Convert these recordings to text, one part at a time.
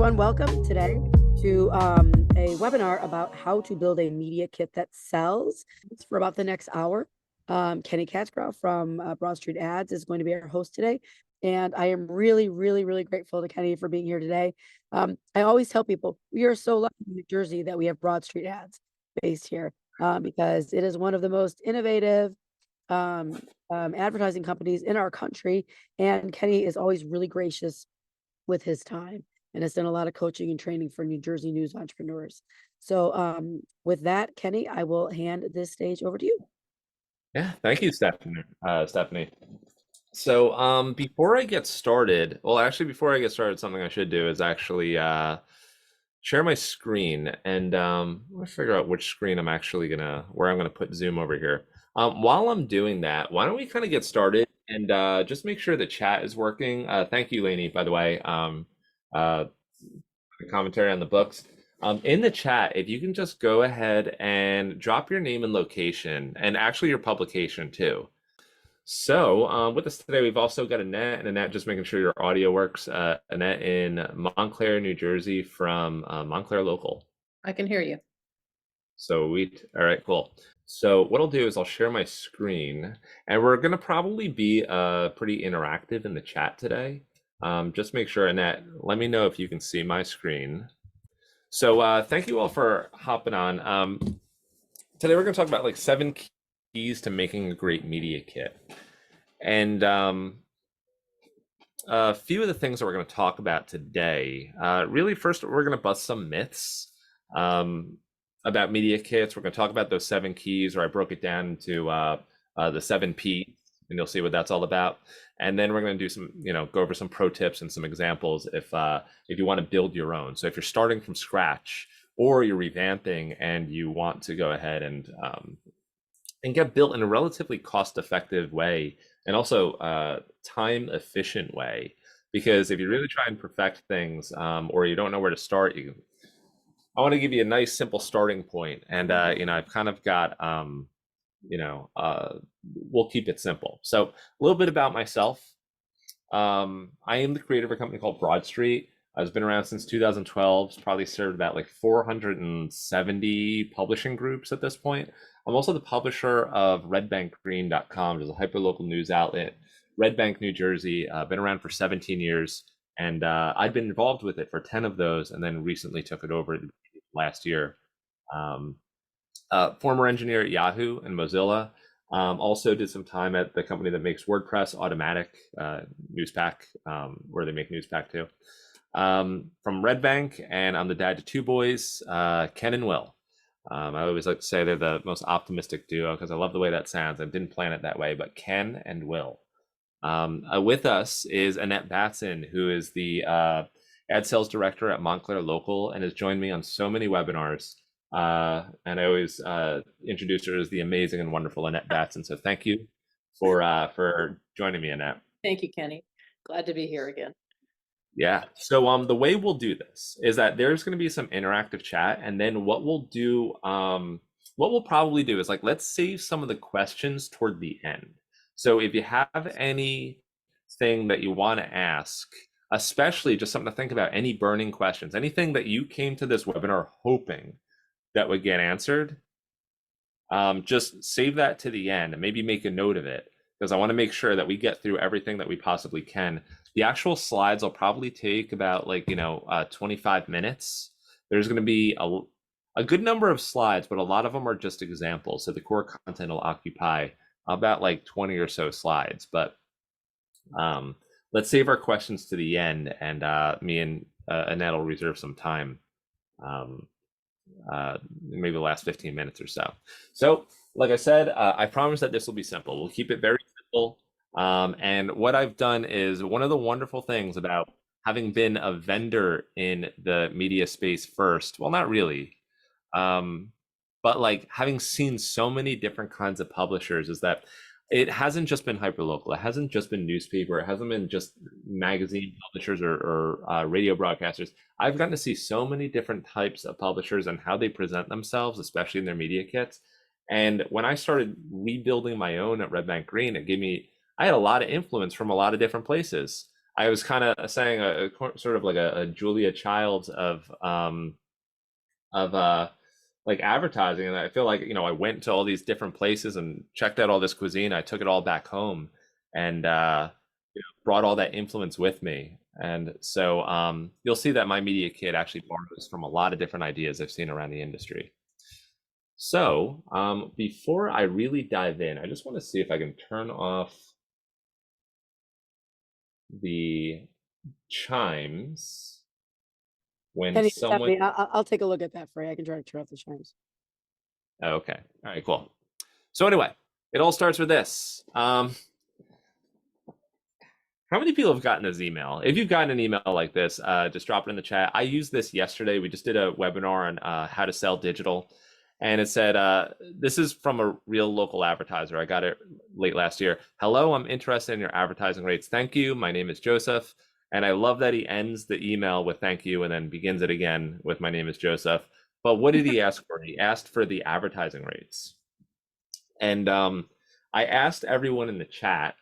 everyone. Welcome today to a webinar about how to build a media kit that sells. It's for about the next hour. Kenny Katzgrau from Broadstreet Ads is going to be our host today. And I am really, really, really grateful to Kenny for being here today. I always tell people we are so lucky in New Jersey that we have Broadstreet Ads based here because it is one of the most innovative advertising companies in our country. And Kenny is always really gracious with his time and has done a lot of coaching and training for New Jersey news entrepreneurs. So with that, Kenny, I will hand this stage over to you. Yeah, thank you, Stephanie. So before I get started, before I get started, something I should do is actually share my screen, and let me figure out which screen where I'm gonna put Zoom over here. While I'm doing that, why don't we kind of get started and just make sure the chat is working. Thank you, Lainey, by the way, uh, the commentary on the books. In the chat, if you can just go ahead and drop your name and location, and actually your publication too. So with us today, we've also got Annette, and Annette, just making sure your audio works. Annette in Montclair, New Jersey, from Montclair Local. I can hear you. Sweet. All right, cool. So what I'll do is I'll share my screen, and we're gonna probably be pretty interactive in the chat today. Just make sure, Annette, let me know if you can see my screen. So thank you all for hopping on. Today we're gonna talk about like 7 keys to making a great media kit. And a few of the things that we're going to talk about today, really first we're going to bust some myths about media kits. We're going to talk about those 7 keys, or I broke it down into the 7 P's, and you'll see what that's all about. And then we're going to do some, go over some pro tips and some examples if you want to build your own. So if you're starting from scratch or you're revamping and you want to go ahead and get built in a relatively cost-effective way, and also time efficient way, because if you really try and perfect things, or you don't know where to start, I want to give you a nice simple starting point. And I've kind of got we'll keep it simple. So a little bit about myself. I am the creator of a company called Broadstreet. I've been around since 2012. It's probably served about like 470 publishing groups at this point. I'm also the publisher of redbankgreen.com, which is a hyperlocal news outlet, Red Bank, New Jersey. Been around for 17 years, and I've been involved with it for 10 of those, and then recently took it over last year. Former engineer at Yahoo and Mozilla. Also did some time at the company that makes WordPress Automatic, Newspack, where they make Newspack too. From Red Bank, and I'm the dad to 2 boys, Ken and Will. I always like to say they're the most optimistic duo because I love the way that sounds. I didn't plan it that way, but Ken and Will. With us is Annette Batson, who is the ad sales director at Montclair Local and has joined me on so many webinars. And I always introduce her as the amazing and wonderful Annette Batson. So thank you for joining me, Annette. Thank you, Kenny. Glad to be here again. Yeah. So the way we'll do this is that there's going to be some interactive chat, and then what we'll probably do is like, let's save some of the questions toward the end. So if you have anything that you want to ask, especially just something to think about, any burning questions, anything that you came to this webinar hoping that would get answered, just save that to the end and maybe make a note of it, because I want to make sure that we get through everything that we possibly can. The actual slides will probably take about 25 minutes. There's going to be a good number of slides, but a lot of them are just examples. So the core content will occupy about 20 or so slides. But let's save our questions to the end, and me and Annette will reserve some time, maybe the last 15 minutes or so. So like I said, I promise that this will be simple. We'll keep it very simple. And what I've done is, one of the wonderful things about having been a vendor in the media space first, well, not really, but having seen so many different kinds of publishers, is that it hasn't just been hyperlocal. It hasn't just been newspaper. It hasn't been just magazine publishers or radio broadcasters. I've gotten to see so many different types of publishers and how they present themselves, especially in their media kits. And when I started rebuilding my own at Red Bank Green, I had a lot of influence from a lot of different places. I was kind of saying sort of like a Julia Childs of like advertising, and I feel like I went to all these different places and checked out all this cuisine. I took it all back home and brought all that influence with me. And so you'll see that my media kit actually borrows from a lot of different ideas I've seen around the industry. So before I really dive in, I just want to see if I can turn off the chimes when Kenny, just have someone. me. I'll take a look at that for you. I can try to turn off the chimes. Oh, okay. All right, cool. So anyway, it all starts with this. How many people have gotten this email? If you've gotten an email like this, just drop it in the chat. I used this yesterday. We just did a webinar on how to sell digital. And it said, this is from a real local advertiser. I got it late last year. Hello, I'm interested in your advertising rates. Thank you. My name is Joseph. And I love that he ends the email with thank you and then begins it again with my name is Joseph. But what did he ask for? He asked for the advertising rates. And I asked everyone in the chat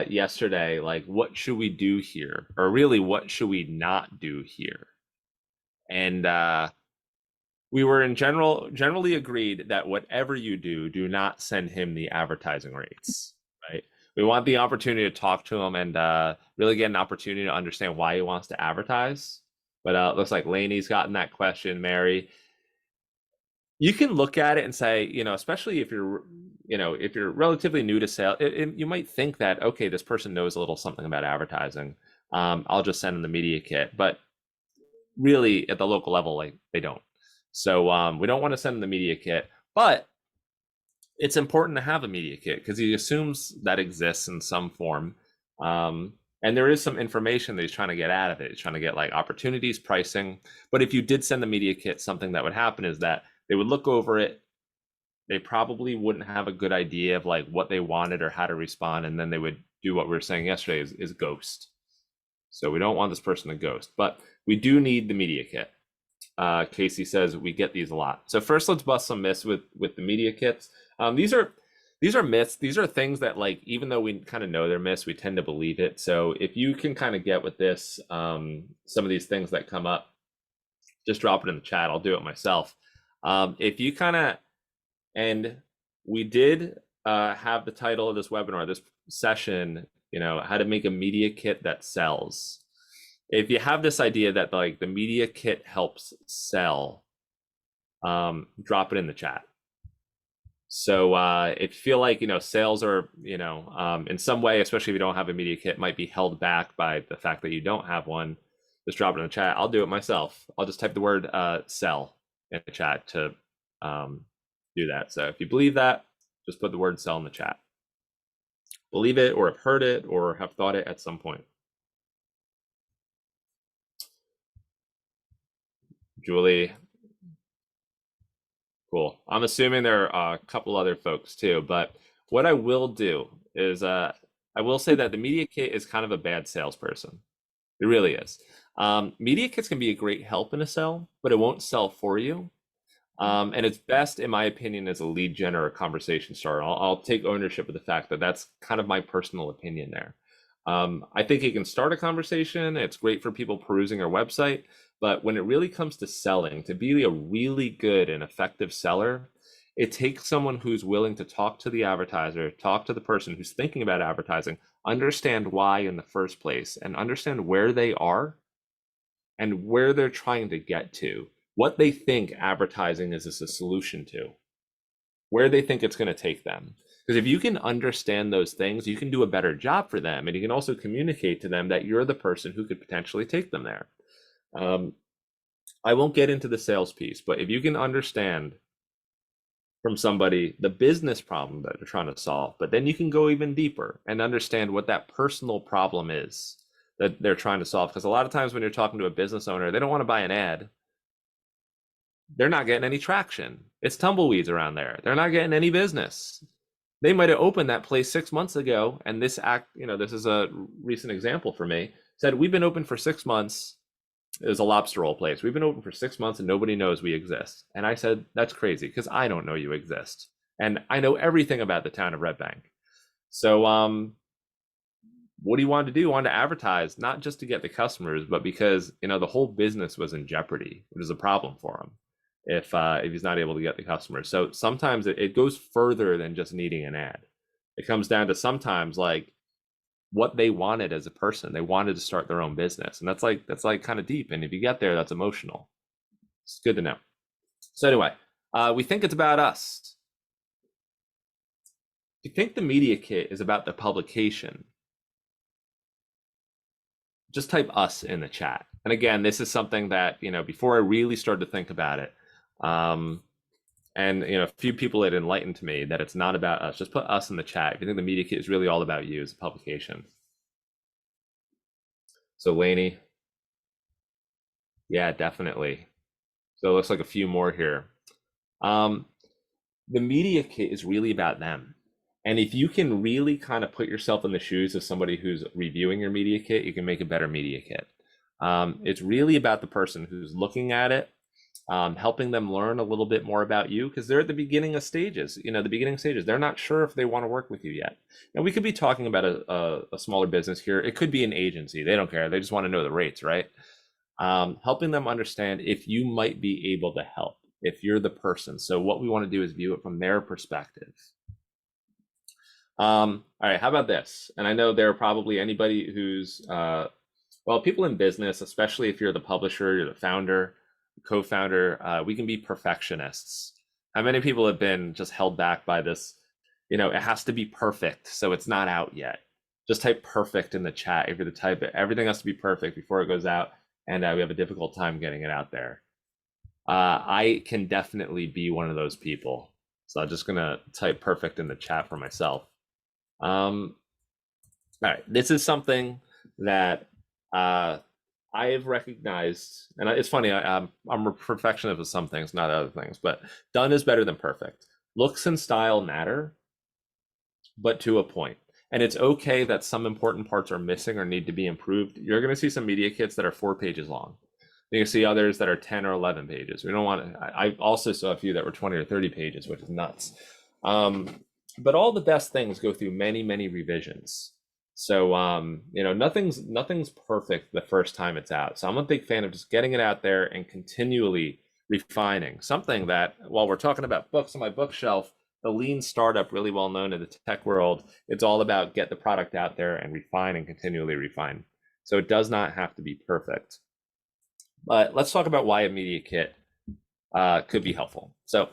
yesterday, like, what should we do here? Or really, what should we not do here? And we were generally agreed that whatever you do, do not send him the advertising rates, right? We want the opportunity to talk to him and really get an opportunity to understand why he wants to advertise. But it looks like Lainey's gotten that question, Mary. You can look at it and say, especially if you're relatively new to sale, you might think that, okay, this person knows a little something about advertising. I'll just send them the media kit. But really, at the local level, like, they don't. So we don't want to send them the media kit. But it's important to have a media kit because he assumes that exists in some form. And there is some information that he's trying to get out of it. He's trying to get like opportunities, pricing. But if you did send the media kit, something that would happen is that they would look over it. They probably wouldn't have a good idea of like what they wanted or how to respond. And then they would do what we were saying yesterday is ghost. So we don't want this person to ghost, but we do need the media kit. Casey says we get these a lot. So first, let's bust some myths with the media kits. These are myths. These are things that, like, even though we kind of know they're myths, we tend to believe it. So if you can kind of get with this, some of these things that come up, just drop it in the chat. I'll do it myself. If you kind of, and we did have the title of this webinar, this session, how to make a media kit that sells. If you have this idea that like the media kit helps sell, drop it in the chat. So if you feel like, sales are, in some way, especially if you don't have a media kit, might be held back by the fact that you don't have one, just drop it in the chat. I'll do it myself. I'll just type the word sell in the chat to do that. So if you believe that, just put the word sell in the chat. Believe it or have heard it or have thought it at some point. Julie. Cool. I'm assuming there are a couple other folks too, but what I will do is I will say that the media kit is kind of a bad salesperson. It really is. Media kits can be a great help in a sell, but it won't sell for you. And it's best, in my opinion, as a lead gen or a conversation starter. I'll take ownership of the fact that that's kind of my personal opinion there. I think it can start a conversation. It's great for people perusing our website. But when it really comes to selling, to be a really good and effective seller, it takes someone who's willing to talk to the advertiser, talk to the person who's thinking about advertising, understand why in the first place, and understand where they are and where they're trying to get to, what they think advertising is a solution to, where they think it's going to take them. Because if you can understand those things, you can do a better job for them. And you can also communicate to them that you're the person who could potentially take them there. I won't get into the sales piece, but if you can understand from somebody the business problem that they're trying to solve, but then you can go even deeper and understand what that personal problem is that they're trying to solve. Because a lot of times when you're talking to a business owner, they don't want to buy an ad. They're not getting any traction. It's tumbleweeds around there. They're not getting any business. They might have opened that place 6 months ago, and this this is a recent example for me, said, we've been open for 6 months. It was a lobster roll place. We've been open for 6 months and nobody knows we exist. And I said, that's crazy because I don't know you exist. And I know everything about the town of Red Bank. So what he wanted to do, he wanted to advertise, not just to get the customers, but because, you know, the whole business was in jeopardy, which is a problem for him if he's not able to get the customers. So sometimes it goes further than just needing an ad. It comes down to sometimes like what they wanted as a person. They wanted to start their own business, and that's like kind of deep. And if you get there, that's emotional. It's good to know. So anyway, we think it's about us. If you think the media kit is about the publication, just type us in the chat. And again, this is something that, you know, before I really started to think about it, and, you know, a few people had enlightened me that it's not about us. Just put us in the chat if you think the media kit is really all about you as a publication. So Lainey, yeah, definitely. So it looks like a few more here. The media kit is really about them. And if you can really kind of put yourself in the shoes of somebody who's reviewing your media kit, you can make a better media kit. It's really about the person who's looking at it, helping them learn a little bit more about you, because they're at the beginning of stages. You know, the beginning stages, they're not sure if they want to work with you yet. And we could be talking about a smaller business here. It could be an agency. They don't care. They just want to know the rates, right? Helping them understand if you might be able to help, if you're the person. So what we want to do is view it from their perspective. All right, how about this? And I know there are probably anybody who's, well, people in business, especially if you're the publisher, you're the founder, co-founder, we can be perfectionists. How many people have been just held back by this? You know, it has to be perfect, so it's not out yet. Just type perfect in the chat if you're the type of, everything has to be perfect before it goes out, and we have a difficult time getting it out there. I can definitely be one of those people. So I'm just gonna type perfect in the chat for myself. All right, this is something that I have recognized, and it's funny, I'm a perfectionist of some things, not other things, but done is better than perfect. Looks and style matter, but to a point. And it's okay that some important parts are missing or need to be improved. You're going to see some media kits that are 4 pages long. You can see others that are 10 or 11 pages. We don't want to, I also saw a few that were 20 or 30 pages, which is nuts. But all the best things go through many, many revisions. So, you know, nothing's perfect the first time it's out. So I'm a big fan of just getting it out there and continually refining. Something that, while we're talking about books on my bookshelf, the lean startup, really well known in the tech world, it's all about get the product out there and refine and continually refine. So it does not have to be perfect. But let's talk about why a media kit could be helpful. So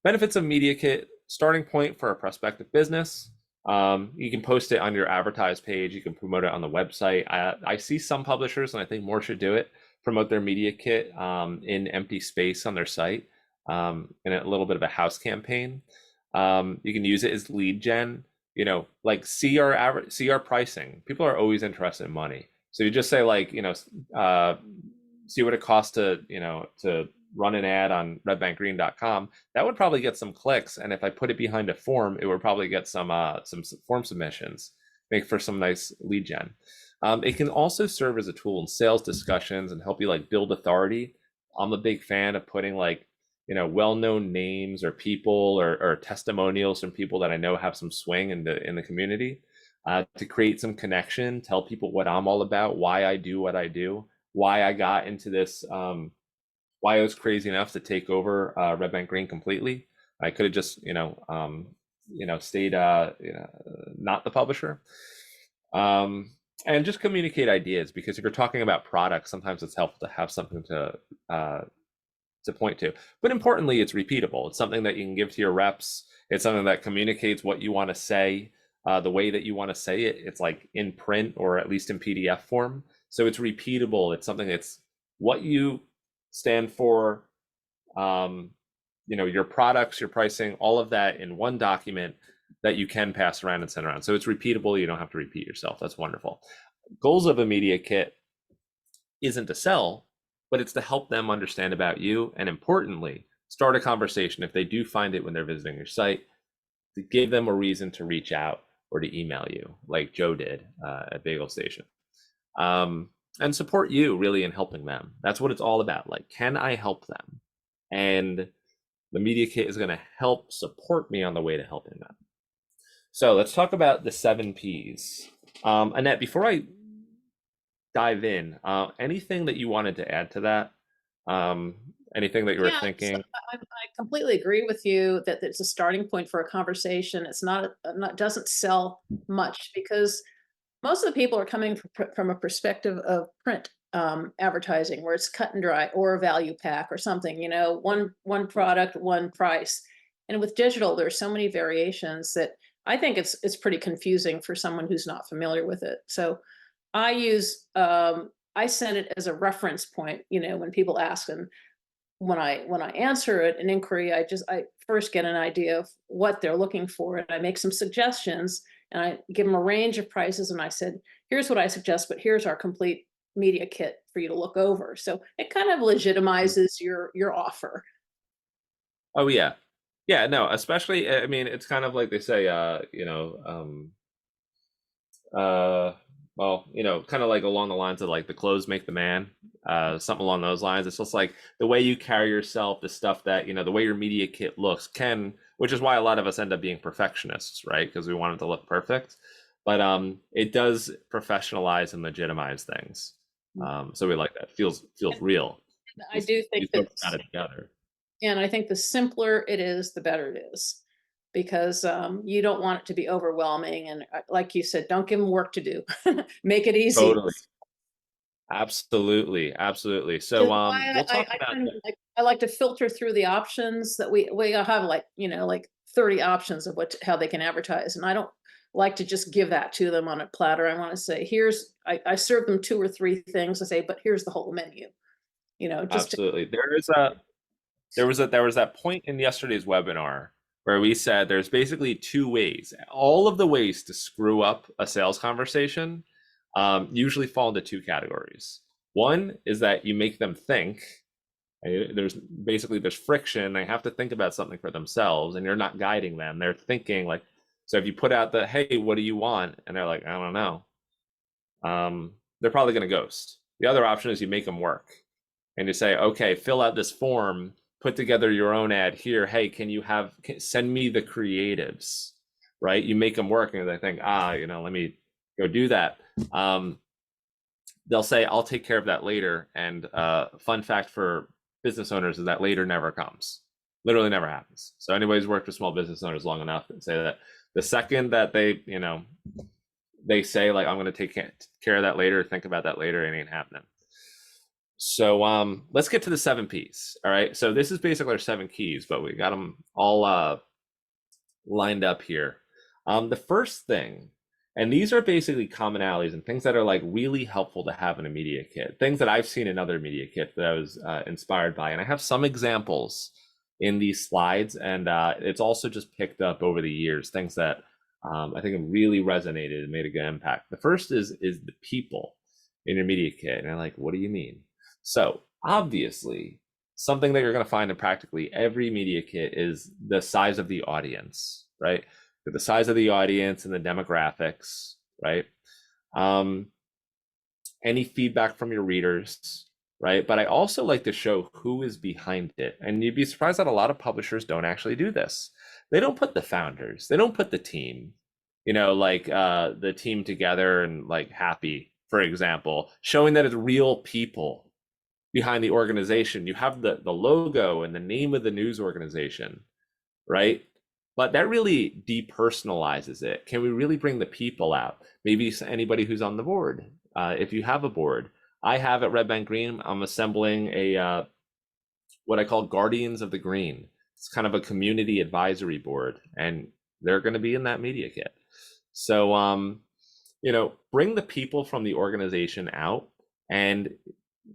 benefits of media kit: starting point for a prospective business. You can post it on your advertise page. You can promote it on the website. I see some publishers, and I think more should do it, promote their media kit in empty space on their site, in a little bit of a house campaign. You can use it as lead gen. You know, like see our pricing. People are always interested in money. So you just say, like, you know, see what it costs to, you know, to run an ad on redbankgreen.com. That would probably get some clicks, and if I put it behind a form, it would probably get some form submissions, make for some nice lead gen. It can also serve as a tool in sales discussions and help you like build authority. I'm a big fan of putting, like, you know, well-known names or people or testimonials from people that I know have some swing in the community, to create some connection, tell people what I'm all about, why I do what I do, why I got into this, why I was crazy enough to take over Red Bank Green completely. I could have just, stayed, not the publisher. And just communicate ideas, because if you're talking about products, sometimes it's helpful to have something to point to. But importantly, it's repeatable. It's something that you can give to your reps. It's something that communicates what you want to say, the way that you want to say it. It's like in print or at least in PDF form. So it's repeatable. It's something that's what you stand for, your products, your pricing, all of that in one document that you can pass around and send around. So it's repeatable. You don't have to repeat yourself. That's wonderful. Goals of a media kit isn't to sell, but it's to help them understand about you, and importantly, start a conversation if they do find it when they're visiting your site, to give them a reason to reach out or to email you, like Joe did at Bagel Station. And support you really in helping them. That's what it's all about. Like, can I help them? And the media kit is going to help support me on the way to helping them. So let's talk about the 7 Ps. Annette, before I dive in, anything that you wanted to add to that? Um, anything that you were Yeah, so thinking? I completely agree with you that it's a starting point for a conversation. It's not doesn't sell much because most of the people are coming from a perspective of print advertising where it's cut and dry or a value pack or something, one product, one price. And with digital, there's so many variations that I think it's pretty confusing for someone who's not familiar with it. So I send it as a reference point, when people ask, and when I answer it, an inquiry, I first get an idea of what they're looking for, and I make some suggestions, and I give them a range of prices, and I said, here's what I suggest, but here's our complete media kit for you to look over. So it kind of legitimizes your offer. Oh yeah. Yeah, no, especially I mean it's kind of like they say uh well, kind of like along the lines of like the clothes make the man, something along those lines. It's just like the way you carry yourself, the stuff that, the way your media kit looks which is why a lot of us end up being perfectionists, right? Because we want it to look perfect. But it does professionalize and legitimize things. So we like that. Feels And real. I do think These that, folks got it together. and I think the simpler it is, the better it is. Because you don't want it to be overwhelming. And like you said, don't give them work to do. Make it easy. Totally. Absolutely. Absolutely. Which is So why we'll talk I about kind of I like to filter through the options that we have, like 30 options of how they can advertise. And I don't like to just give that to them on a platter. I want to say, I serve them two or three things. I say, but here's the whole menu, just to, absolutely. There was that point in yesterday's webinar where we said there's basically two ways. All of the ways to screw up a sales conversation usually fall into two categories. One is that you make them think. There's friction. They have to think about something for themselves, and you're not guiding them. They're thinking like, so if you put out the, hey, what do you want? And they're like, I don't know. They're probably going to ghost. The other option is you make them work and you say, okay, fill out this form, put together your own ad here. Hey, send me the creatives, right? You make them work and they think, let me go do that. They'll say, I'll take care of that later. And fun fact for business owners is that later never comes. Literally never happens. So anybody's worked with small business owners long enough to say that the second that they say like, I'm going to take care of that later, think about that later, it ain't happening. So let's get to the 7 P's. All right. So this is basically our 7 keys, but we got them all lined up here. The first thing, and these are basically commonalities and things that are like really helpful to have in a media kit, things that I've seen in other media kits that I was inspired by. And I have some examples in these slides, and it's also just picked up over the years, things that I think have really resonated and made a good impact. The first is the people in your media kit. And I'm like, what do you mean? So obviously, something that you're going to find in practically every media kit is the size of the audience, right? The size of the audience and the demographics, right? Any feedback from your readers, right? But I also like to show who is behind it. And you'd be surprised that a lot of publishers don't actually do this. They don't put the founders, they don't put the team, like the team together and like happy, for example, showing that it's real people behind the organization. You have the logo and the name of the news organization, right? But that really depersonalizes it. Can we really bring the people out? Maybe anybody who's on the board. If you have a board, I have at Red Bank Green, I'm assembling a what I call Guardians of the Green. It's kind of a community advisory board, and they're going to be in that media kit. So, bring the people from the organization out, and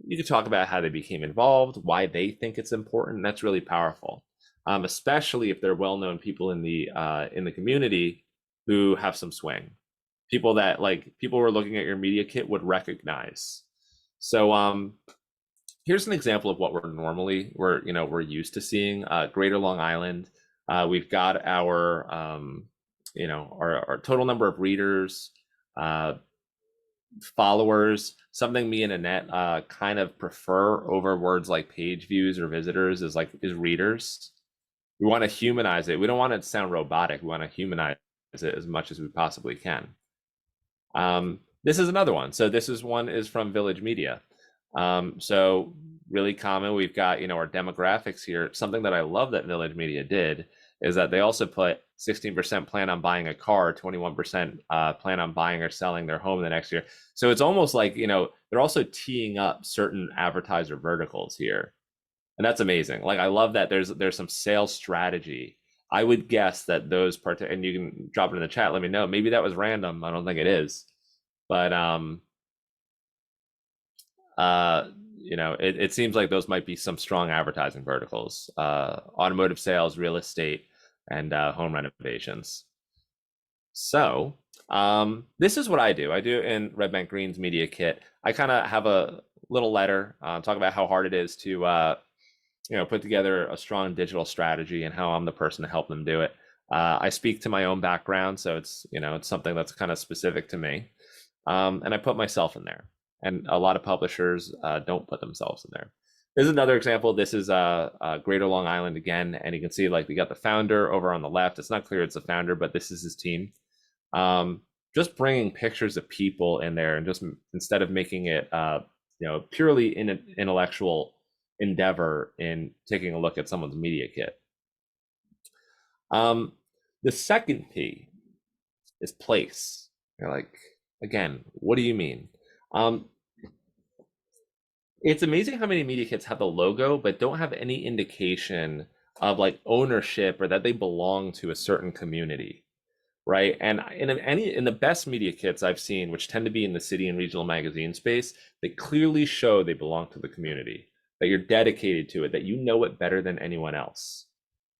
you can talk about how they became involved, why they think it's important. That's really powerful, especially if they're well-known people in the community who have some swing. People that people who are looking at your media kit would recognize. So here's an example of what we're used to seeing. Greater Long Island, we've got our our total number of readers, followers. Something me and Annette kind of prefer over words like page views or visitors is readers. We want to humanize it. We don't want it to sound robotic. We want to humanize it as much as we possibly can. This is another one. So this is one is from Village Media. So really common. We've got, our demographics here. Something that I love that Village Media did is that they also put 16% plan on buying a car, 21% plan on buying or selling their home the next year. So it's almost like, they're also teeing up certain advertiser verticals here. And that's amazing. Like, I love that there's some sales strategy. I would guess that those and you can drop it in the chat, let me know. Maybe that was random. I don't think it is. But it seems like those might be some strong advertising verticals: automotive sales, real estate, and home renovations. So this is what I do. I do in Red Bank Green's media kit. I kind of have a little letter talk about how hard it is to put together a strong digital strategy and how I'm the person to help them do it. I speak to my own background, so it's something that's kind of specific to me, and I put myself in there. And a lot of publishers don't put themselves in there. This is another example. This is Greater Long Island again, and you can see like we got the founder over on the left. It's not clear it's the founder, but this is his team. Just bringing pictures of people in there, and just instead of making it purely intellectual endeavor in taking a look at someone's media kit. The second P is place. You're like, again, what do you mean? It's amazing how many media kits have the logo but don't have any indication of like ownership or that they belong to a certain community, right? And in the best media kits I've seen, which tend to be in the city and regional magazine space, they clearly show they belong to the community, that you're dedicated to it, that you know it better than anyone else.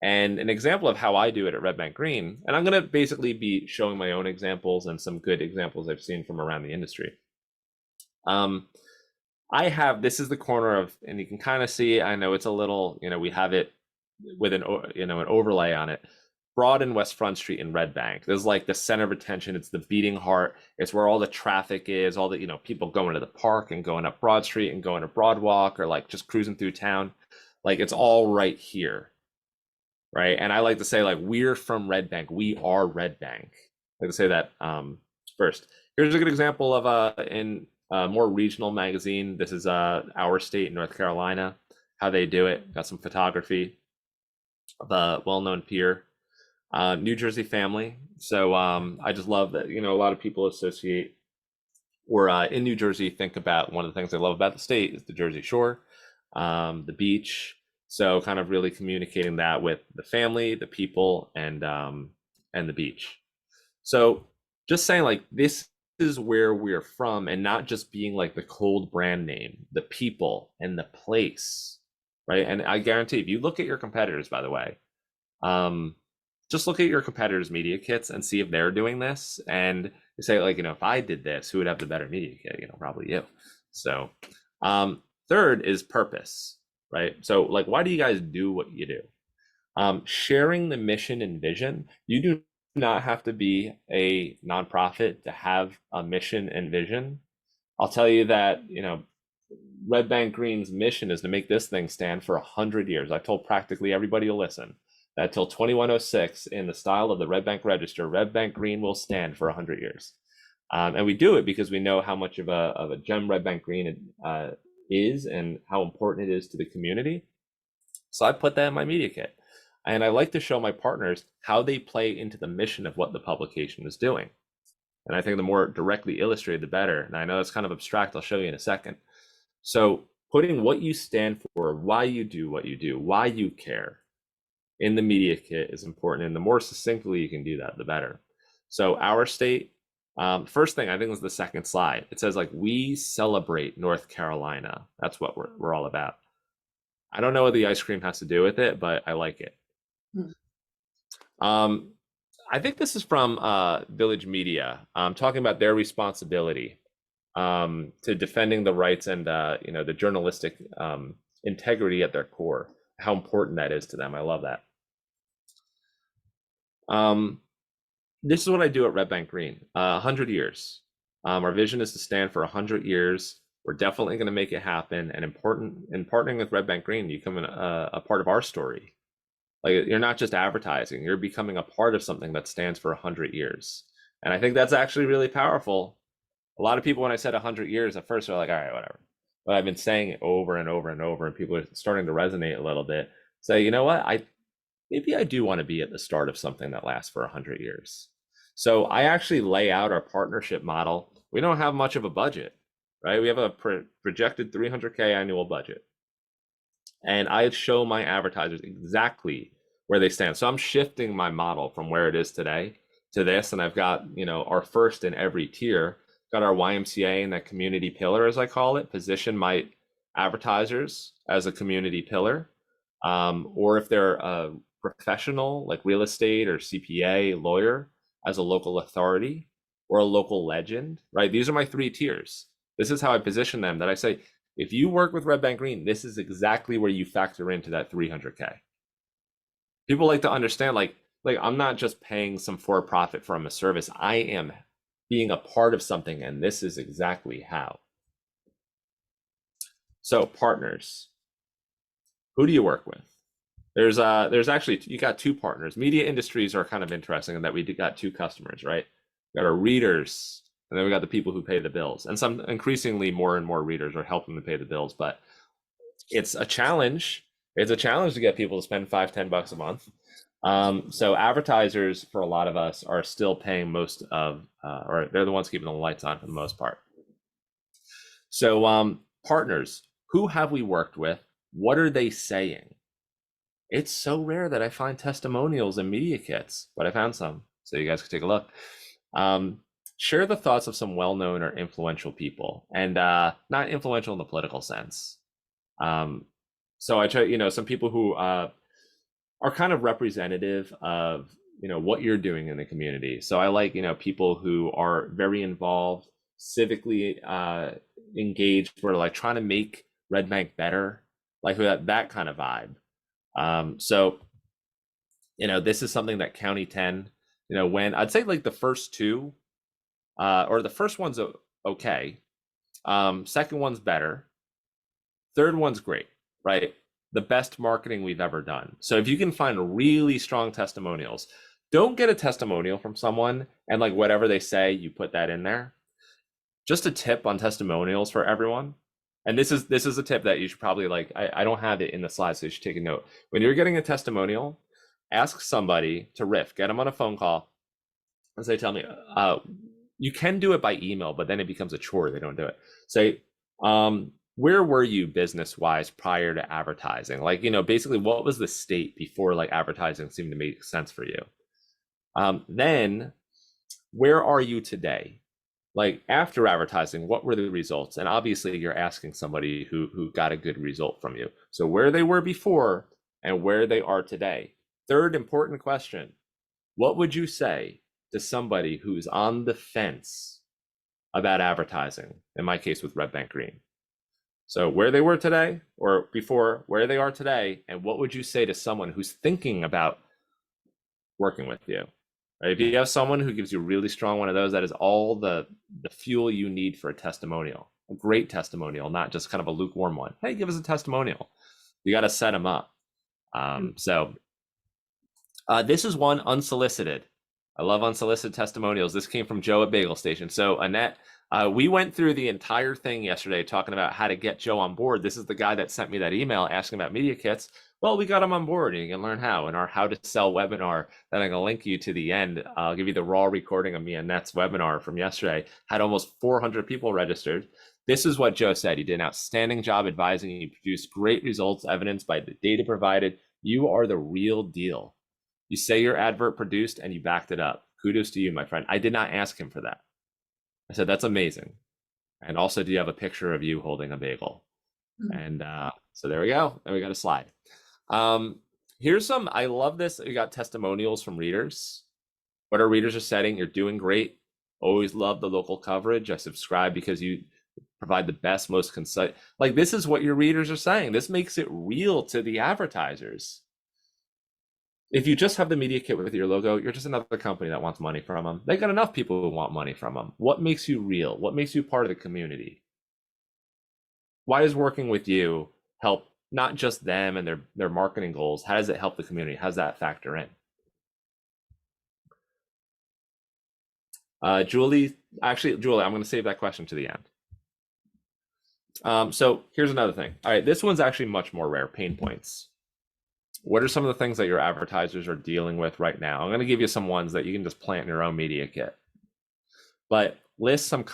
And an example of how I do it at Red Bank Green, and I'm going to basically be showing my own examples and some good examples I've seen from around the industry. This is the corner of, and you can kind of see, I know it's a little, we have it with an overlay on it. Broad and West Front Street in Red Bank. This is like the center of attention. It's the beating heart. It's where all the traffic is, all the, people going to the park and going up Broad Street and going to Broadwalk or like just cruising through town. Like it's all right here. Right. And I like to say, like, we're from Red Bank. We are Red Bank. I like to say that first. Here's a good example of in a more regional magazine. This is Our State in North Carolina, how they do it. Got some photography of a well-known pier. New Jersey family. So I just love that, a lot of people associate or in New Jersey think about one of the things they love about the state is the Jersey Shore, the beach. So kind of really communicating that with the family, the people, and the beach. So just saying like this is where we're from, and not just being like the cold brand name, the people and the place, right? And I guarantee if you look at your competitors, by the way, just look at your competitors' media kits and see if they're doing this. And you say like, if I did this, who would have the better media kit? Probably you. So third is purpose. Right? So like, why do you guys do what you do? Sharing the mission and vision. You do not have to be a nonprofit to have a mission and vision. I'll tell you that, Red Bank Green's mission is to make this thing stand for 100 years. I told practically everybody to listen that till 2106 in the style of the Red Bank Register, Red Bank Green will stand for 100 years. And we do it because we know how much of a gem Red Bank Green is and how important it is to the community. So I put that in my media kit, and I like to show my partners how they play into the mission of what the publication is doing. And I think the more directly illustrated, the better. And I know it's kind of abstract. I'll show you in a second. So putting what you stand for, why you do what you do, why you care in the media kit is important. And the more succinctly you can do that, the better. So Our State, first thing, I think was the second slide. It says like, we celebrate North Carolina. That's what we're all about. I don't know what the ice cream has to do with it, but I like it. I think this is from Village Media, talking about their responsibility to defending the rights and the journalistic integrity at their core, how important that is to them. I love that. This is what I do at Red Bank Green. 100 years. Our vision is to stand for 100 years. We're definitely going to make it happen. And in partnering with Red Bank Green, you become a part of our story. Like, you're not just advertising, you're becoming a part of something that stands for 100 years. And I think that's actually really powerful. A lot of people, when I said 100 years at first, are like, all right, whatever. But I've been saying it over and over and over, and people are starting to resonate a little bit. Say, you know what? Maybe I do want to be at the start of something that lasts for 100 years. So I actually lay out our partnership model. We don't have much of a budget, right? We have a projected 300K annual budget. And I show my advertisers exactly where they stand. So I'm shifting my model from where it is today to this. And I've got, our first in every tier, got our YMCA and that community pillar, as I call it, position my advertisers as a community pillar. Or if they're a professional like real estate or CPA, lawyer, as a local authority or a local legend, right? These are my 3 tiers. This is how I position them, that I say, if you work with Red Bank Green, this is exactly where you factor into that 300K. People like to understand, like I'm not just paying some for-profit from a service. I am being a part of something, and this is exactly how. So partners, who do you work with? There's actually, you got 2 partners. Media industries are kind of interesting in that we got 2 customers, right? We got our readers, and then we got the people who pay the bills. And some increasingly more and more readers are helping to pay the bills, but it's a challenge. It's a challenge to get people to spend $5-10 a month. So advertisers, for a lot of us, are still paying most of, or they're the ones keeping the lights on for the most part. So partners, who have we worked with? What are they saying? It's so rare that I find testimonials in media kits, but I found some, so you guys can take a look. Share the thoughts of some well-known or influential people, and not influential in the political sense. So I try, some people who are kind of representative of, what you're doing in the community. So I like, people who are very involved, civically engaged, who are like trying to make Red Bank better, like that kind of vibe. So, this is something that County 10, when I'd say like the first 2, or the first one's okay. Second one's better. Third one's great, right? The best marketing we've ever done. So if you can find really strong testimonials, don't get a testimonial from someone and like whatever they say, you put that in there. Just a tip on testimonials for everyone. And this is a tip that you should probably like, I don't have it in the slides, so you should take a note. When you're getting a testimonial, ask somebody to riff, get them on a phone call and say, tell me, you can do it by email, but then it becomes a chore. They don't do it. Say, where were you business-wise prior to advertising? Like, basically what was the state before like advertising seemed to make sense for you? Then where are you today? Like after advertising, what were the results? And obviously you're asking somebody who got a good result from you. So where they were before and where they are today. Third important question, what would you say to somebody who's on the fence about advertising? In my case with Red Bank Green. So where they were today or before, where they are today, and what would you say to someone who's thinking about working with you? Right? If you have someone who gives you really strong one of those, that is all the fuel you need for a testimonial, a great testimonial, not just kind of a lukewarm one. Hey, give us a testimonial. You got to set them up. So this is one unsolicited. I love unsolicited testimonials. This came from Joe at Bagel Station. So Annette, we went through the entire thing yesterday talking about how to get Joe on board. This is the guy that sent me that email asking about media kits. Well, we got him on board, and you can learn how in our How to Sell webinar that I'm going to link you to the end. I'll give you the raw recording of me and Annette's webinar from yesterday. Had almost 400 people registered. This is what Joe said. He did an outstanding job advising. He produced great results evidenced by the data provided. You are the real deal. You say your advert produced and you backed it up. Kudos to you, my friend. I did not ask him for that. I said, that's amazing. And also, do you have a picture of you holding a bagel? And so there we go. Then we got a slide. Here's some, I love this. We got testimonials from readers. What our readers are saying, you're doing great. Always love the local coverage. I subscribe because you provide the best, most concise. Like, this is what your readers are saying. This makes it real to the advertisers. If you just have the media kit with your logo, you're just another company that wants money from them. They got enough people who want money from them. What makes you real? What makes you part of the community? Why does working with you help not just them and their marketing goals? How does it help the community? How does that factor in? Julie Actually, Julie, I'm going to save that question to the end. So here's another thing. All right, this one's actually much more rare. Pain points. What are some of the things that your advertisers are dealing with right now? I'm going to give you some ones that you can just plant in your own media kit. But list some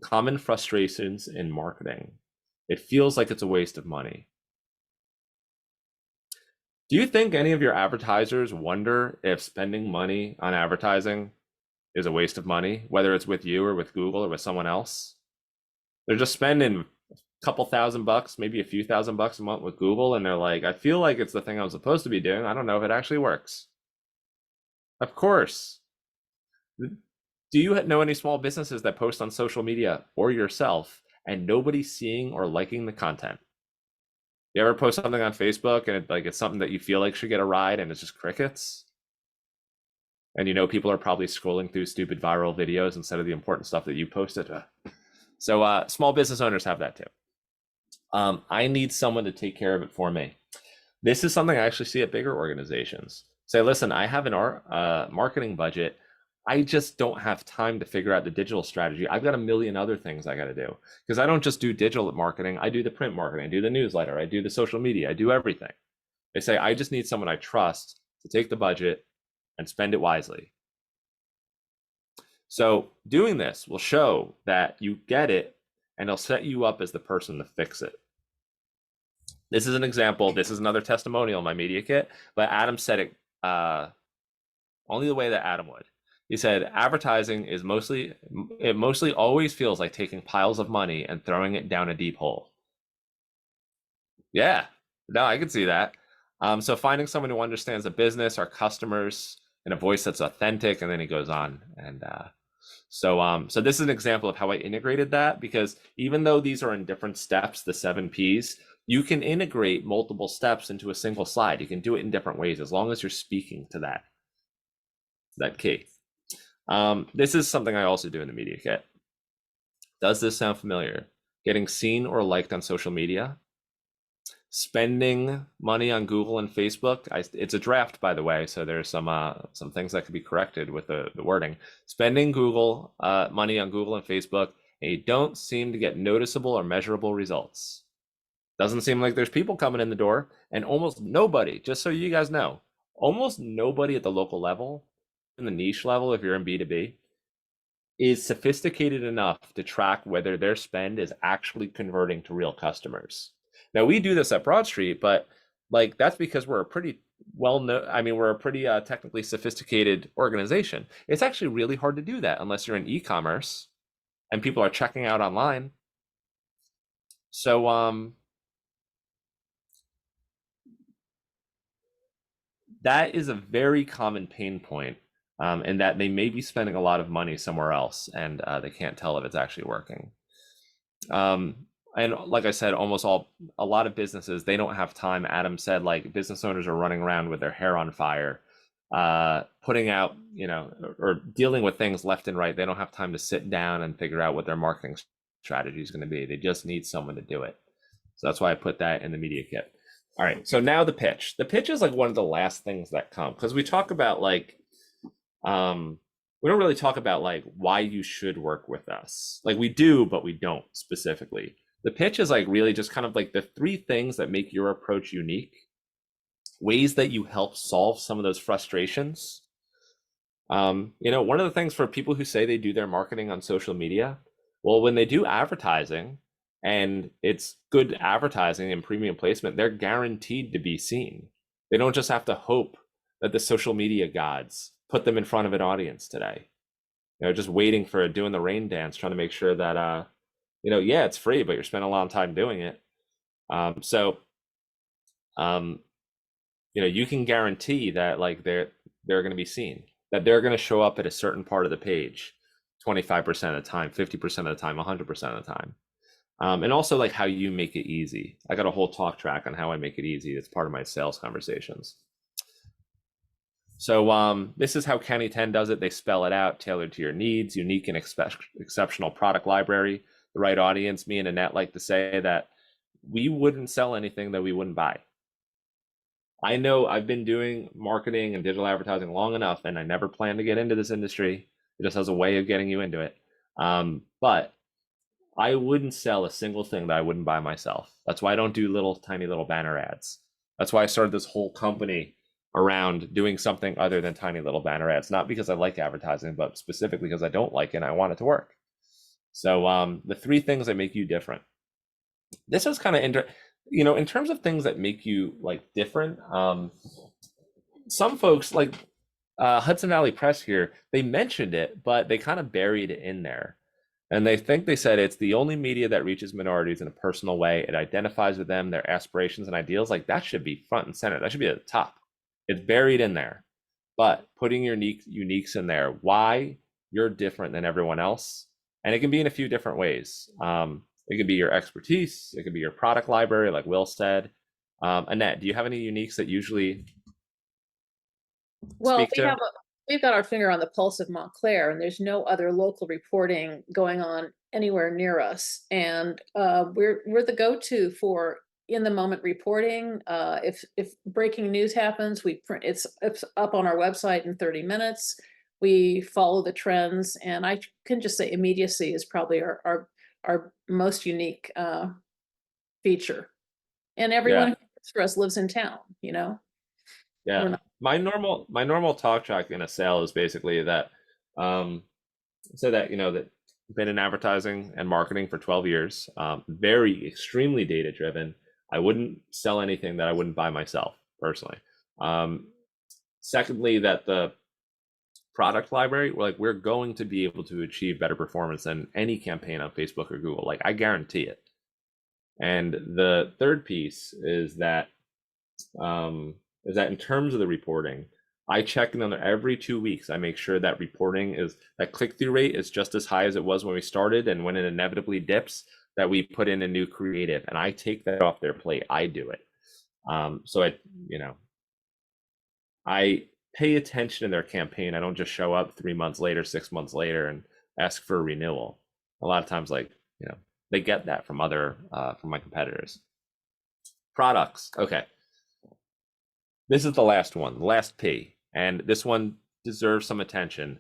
common frustrations in marketing. It feels like it's a waste of money. Do you think any of your advertisers wonder if spending money on advertising is a waste of money, whether it's with you or with Google or with someone else? They're just spending a couple $1,000, maybe a few $1,000 a month with Google, and they're like, I feel like it's the thing I'm supposed to be doing. I don't know if it actually works. Of course. Do you know any small businesses that post on social media or yourself and nobody's seeing or liking the content? You ever post something on Facebook and it's something that you feel like should get a ride and it's just crickets? And you know people are probably scrolling through stupid viral videos instead of the important stuff that you posted. So small business owners have that too. I need someone to take care of it for me. This is something I actually see at bigger organizations. Say, listen, I have an marketing budget. I just don't have time to figure out the digital strategy. I've got a million other things I got to do because I don't just do digital marketing. I do the print marketing, I do the newsletter, I do the social media, I do everything. They say, I just need someone I trust to take the budget and spend it wisely. So doing this will show that you get it and it'll set you up as the person to fix it. This is an example. This is another testimonial in my media kit, but Adam said it only the way that Adam would. He said, advertising is mostly always feels like taking piles of money and throwing it down a deep hole. Yeah, no, I can see that. So finding someone who understands the business, our customers, in a voice that's authentic, and then he goes on. And so this is an example of how I integrated that, because even though these are in different steps, the 7 Ps, you can integrate multiple steps into a single slide. You can do it in different ways as long as you're speaking to that key. This is something I also do in the media kit. Does this sound familiar? Getting seen or liked on social media, spending money on Google and Facebook. It's a draft, by the way, so there's some things that could be corrected with the wording. Spending money on Google and Facebook, and you don't seem to get noticeable or measurable results. Doesn't seem like there's people coming in the door, and almost nobody, just so you guys know, almost nobody at the local level, in the niche level, if you're in B2B, is sophisticated enough to track whether their spend is actually converting to real customers. Now, we do this at Broadstreet, but that's because we're a pretty we're a pretty technically sophisticated organization. It's actually really hard to do that unless you're in e-commerce and people are checking out online. So that is a very common pain point, in that they may be spending a lot of money somewhere else and they can't tell if it's actually working. And like I said, a lot of businesses, they don't have time. Adam said, business owners are running around with their hair on fire, putting out, or dealing with things left and right. They don't have time to sit down and figure out what their marketing strategy is going to be. They just need someone to do it. So that's why I put that in the media kit. All right, so now the pitch. The pitch is one of the last things that come, because we talk about we don't really talk about why you should work with us. We do, but we don't specifically. The pitch is really just kind of the 3 things that make your approach unique, ways that you help solve some of those frustrations. One of the things for people who say they do their marketing on social media, well, when they do advertising and it's good advertising and premium placement, they're guaranteed to be seen. They don't just have to hope that the social media gods put them in front of an audience today. Just waiting for doing the rain dance, trying to make sure that yeah, it's free, but you're spending a lot of time doing it. You can guarantee that they're going to be seen, that they're going to show up at a certain part of the page 25% of the time, 50% of the time, 100% of the time. And also how you make it easy. I got a whole talk track on how I make it easy. It's part of my sales conversations. So this is how County 10 does it. They spell it out, tailored to your needs, unique and exceptional product library, the right audience. Me and Annette like to say that we wouldn't sell anything that we wouldn't buy. I know I've been doing marketing and digital advertising long enough, and I never planned to get into this industry. It just has a way of getting you into it. But I wouldn't sell a single thing that I wouldn't buy myself. That's why I don't do tiny little banner ads. That's why I started this whole company around doing something other than tiny little banner ads. Not because I like advertising, but specifically because I don't like it and I want it to work. So the 3 things that make you different. This is kind of in terms of things that make you like different. Some folks like Hudson Valley Press here, they mentioned it, but they kind of buried it in there. And they said it's the only media that reaches minorities in a personal way. It identifies with them, their aspirations and ideals. Like that should be front and center. That should be at the top. It's buried in there. But putting your uniques in there, why you're different than everyone else. And it can be in a few different ways. It could be your expertise. It could be your product library, like Will said. Annette, do you have any uniques that usually Well, speak to? we've got our finger on the pulse of Montclair, and there's no other local reporting going on anywhere near us. And we're the go-to for in the moment reporting. If breaking news happens, it's up on our website in 30 minutes. We follow the trends, and I can just say immediacy is probably our most unique feature. And everyone who works for us lives in town, you know. Yeah. My normal talk track in a sale is basically that so that that been in advertising and marketing for 12 years, very extremely data driven. I wouldn't sell anything that I wouldn't buy myself personally. Secondly, that the product library, we're going to be able to achieve better performance than any campaign on Facebook or Google. Like I guarantee it. And the third piece is that in terms of the reporting, I check in on there every 2 weeks. I make sure that that click-through rate is just as high as it was when we started, and when it inevitably dips, that we put in a new creative, and I take that off their plate. I do it. So I pay attention to their campaign. I don't just show up 3 months later, 6 months later, and ask for a renewal. A lot of times, they get that from from my competitors. Products. Okay. This is the last one, the last P, and this one deserves some attention.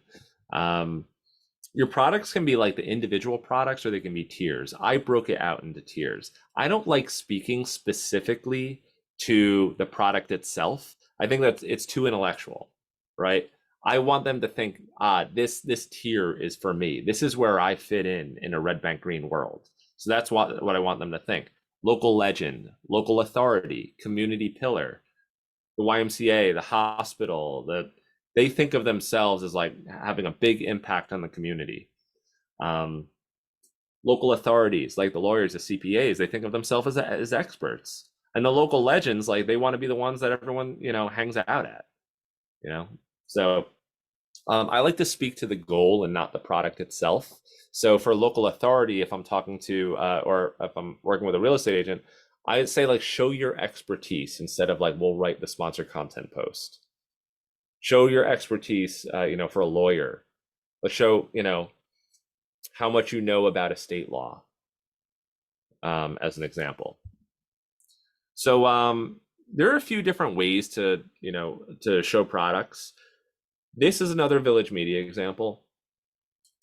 Your products can be like the individual products, or they can be tiers. I broke it out into tiers. I don't like speaking specifically to the product itself. I think that it's too intellectual, right? I want them to think, this tier is for me. This is where I fit in a red, bank, green world. So that's what I want them to think. Local legend, local authority, community pillar, the YMCA, the hospital, they think of themselves as like having a big impact on the community. Local authorities, like the lawyers, the CPAs, they think of themselves as experts. And the local legends, like they want to be the ones that everyone, hangs out at, So I like to speak to the goal and not the product itself. So for local authority, if I'm talking to, or if I'm working with a real estate agent, I'd say show your expertise instead of we'll write the sponsored content post. Show your expertise, for a lawyer. Let's show, how much you know about estate law, as an example. So there are a few different ways to show products. This is another Village Media example.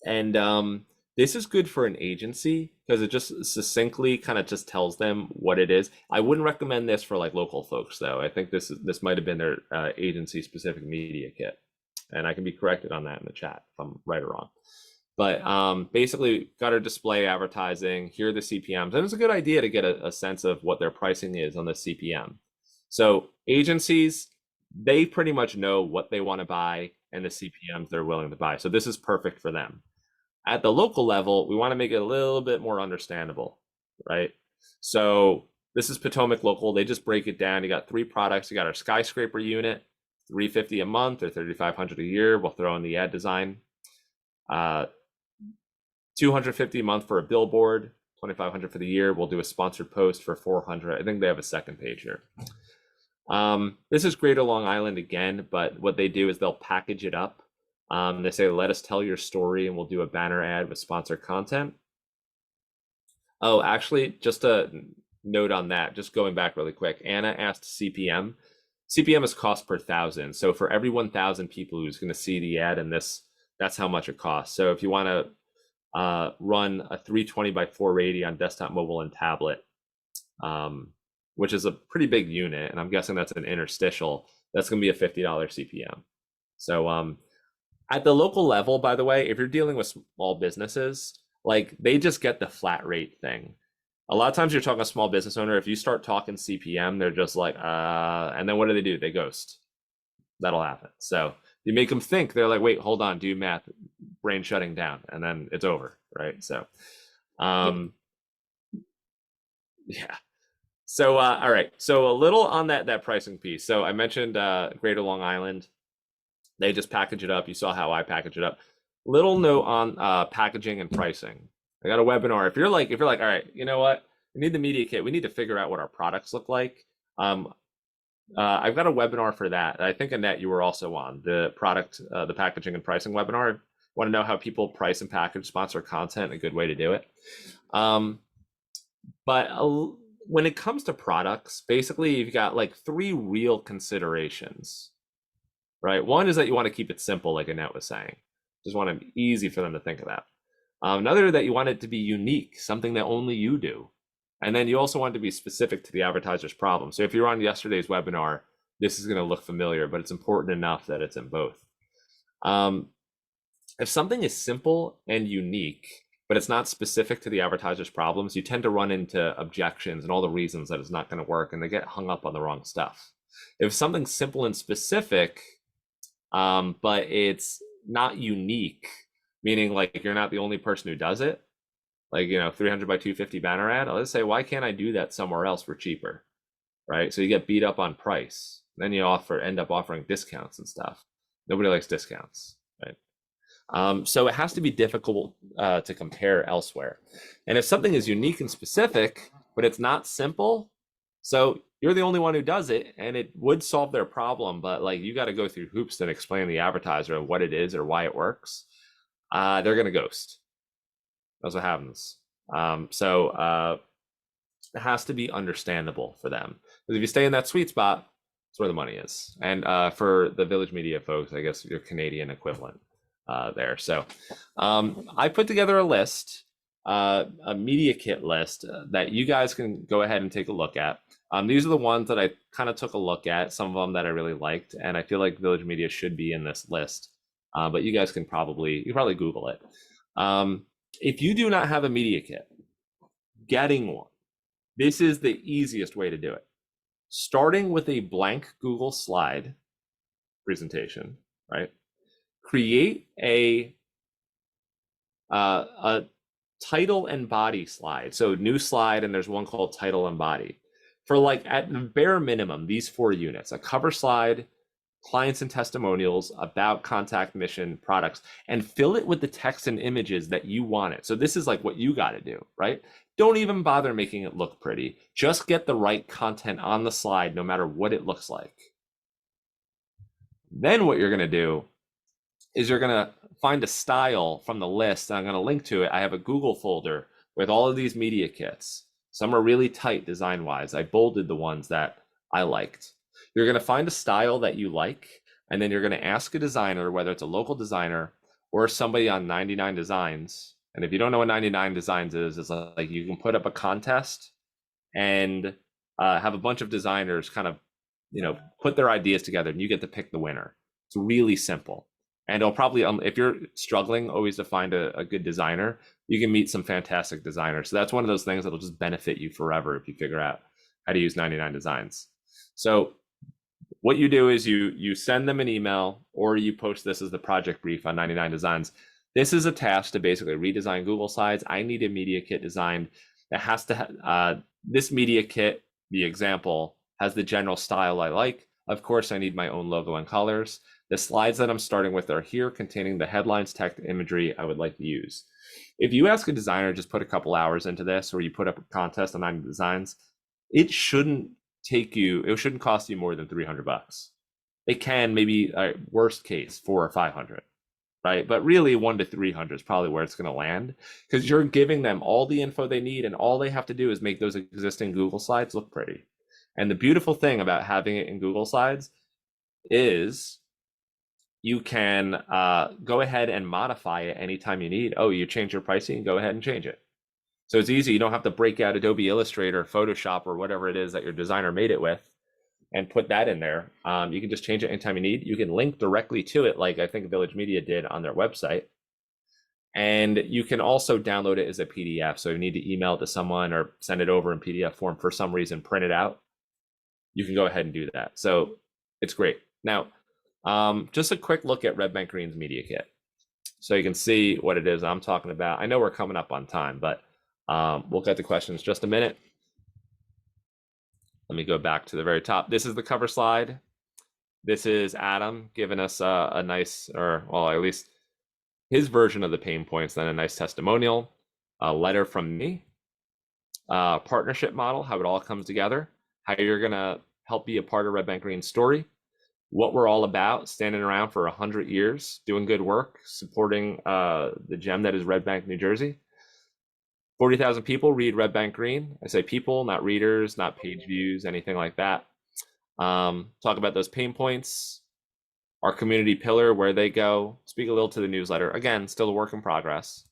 And this is good for an agency because it just succinctly kind of just tells them what it is. I wouldn't recommend this for local folks though. I think this might have been their agency specific media kit. And I can be corrected on that in the chat if I'm right or wrong. But basically got our display advertising, here are the CPMs. And it's a good idea to get a sense of what their pricing is on the CPM. So agencies, they pretty much know what they want to buy and the CPMs they're willing to buy. So this is perfect for them. At the local level, we want to make it a little bit more understandable, right? So this is Potomac Local. They just break it down. You got 3 products. You got our skyscraper unit, $350 a month or $3,500 a year. We'll throw in the ad design. $250 a month for a billboard, $2,500 for the year. We'll do a sponsored post for $400. I think they have a second page here. This is Greater Long Island again, but what they do is they'll package it up. They say, let us tell your story, and we'll do a banner ad with sponsored content. Oh, actually, just a note on that, just going back really quick. Anna asked CPM. CPM is cost per 1,000. So for every 1,000 people who's going to see the ad in this, that's how much it costs. So if you want to run a 320 by 480 on desktop, mobile, and tablet, which is a pretty big unit. And I'm guessing that's an interstitial. That's going to be a $50 CPM. So at the local level, by the way, if you're dealing with small businesses, like they just get the flat rate thing. A lot of times you're talking a small business owner, if you start talking CPM, they're just like, and then what do? They ghost. That'll happen. So you make them think, they're like, wait, hold on, do math, brain shutting down, and then it's over, right? So, yeah. So, all right. So a little on that pricing piece. So I mentioned Greater Long Island. They just package it up. You saw how I package it up. Little note on packaging and pricing. I got a webinar. If you're like, all right, you know what? We need the media kit. We need to figure out what our products look like. I've got a webinar for that. I think, Annette, you were also on the packaging and pricing webinar. Want to know how people price and package sponsor content? A good way to do it. But when it comes to products, basically you've got like 3 real considerations, right? One is that you want to keep it simple, like Annette was saying. Just want it easy for them to think about. Another, that you want it to be unique, something that only you do. And then you also want it to be specific to the advertiser's problem. So if you're on yesterday's webinar, this is going to look familiar, but it's important enough that it's in both. If something is simple and unique, but it's not specific to the advertiser's problems, you tend to run into objections and all the reasons that it's not going to work, and they get hung up on the wrong stuff. If something's simple and specific, but it's not unique, meaning like you're not the only person who does it, like, 300 by 250 banner ad, I'll just say, why can't I do that somewhere else for cheaper, right? So you get beat up on price. Then you end up offering discounts and stuff. Nobody likes discounts, right? So it has to be difficult to compare elsewhere. And if something is unique and specific, but it's not simple, so you're the only one who does it, and it would solve their problem, but like you got to go through hoops and explain to the advertiser what it is or why it works, they're going to ghost. That's what happens. So it has to be understandable for them. Because if you stay in that sweet spot, that's where the money is. And for the Village Media folks, I guess your Canadian equivalent there. So I put together a list, a media kit list that you guys can go ahead and take a look at. These are the ones that I kind of took a look at, some of them that I really liked, and I feel like Village Media should be in this list. But you guys can probably Google it. If you do not have a media kit, getting one, this is the easiest way to do it. Starting with a blank Google slide presentation, right? Create a title and body slide. So new slide, and there's one called title and body. For like at the bare minimum, these 4 units, a cover slide, clients and testimonials, about, contact, mission, products, and fill it with the text and images that you want it. So this is like what you got to do, right? Don't even bother making it look pretty. Just get the right content on the slide, no matter what it looks like. Then what you're going to do is you're going to find a style from the list, and I'm going to link to it. I have a Google folder with all of these media kits. Some are really tight design-wise. I bolded the ones that I liked. You're going to find a style that you like, and then you're going to ask a designer, whether it's a local designer or somebody on 99 Designs. And if you don't know what 99 Designs is, it's like you can put up a contest and have a bunch of designers kind of, put their ideas together, and you get to pick the winner. It's really simple. And it'll probably, if you're struggling always to find a good designer, you can meet some fantastic designers. So that's one of those things that'll just benefit you forever if you figure out how to use 99 Designs. So what you do is you send them an email, or you post this as the project brief on 99 Designs. This is a task to basically redesign Google Slides. I need a media kit designed that has to, this media kit, the example, has the general style I like. Of course, I need my own logo and colors. The slides that I'm starting with are here, containing the headlines, text, imagery I would like to use. If you ask a designer, just put a couple hours into this, or you put up a contest on 99 Designs, it shouldn't cost you more than $300. It can, maybe worst case, 400 or 500, right? But really 100 to 300 is probably where it's going to land, because you're giving them all the info they need, and all they have to do is make those existing Google Slides look pretty. And the beautiful thing about having it in Google Slides is you can go ahead and modify it anytime you need. Oh, you change your pricing, go ahead and change it. So it's easy. You don't have to break out Adobe Illustrator, Photoshop, or whatever it is that your designer made it with and put that in there. You can just change it anytime you need. You can link directly to it, like I think Village Media did on their website. And you can also download it as a PDF. So if you need to email it to someone or send it over in PDF form for some reason, print it out, you can go ahead and do that. So it's great. Now, just a quick look at Red Bank Green's Media Kit. So you can see what it is I'm talking about. I know we're coming up on time, but we'll get to questions in just a minute. Let me go back to the very top. This is the cover slide. This is Adam giving us a nice, or well, at least his version of the pain points, then a nice testimonial, a letter from me, partnership model, how it all comes together, how you're gonna help be a part of Red Bank Green's story, what we're all about, standing around for 100 years, doing good work, supporting the gem that is Red Bank, New Jersey. 40,000 people read Red Bank Green. I say people, not readers, not page views, anything like that. Talk about those pain points, our community pillar, where they go, speak a little to the newsletter. Again, still a work in progress.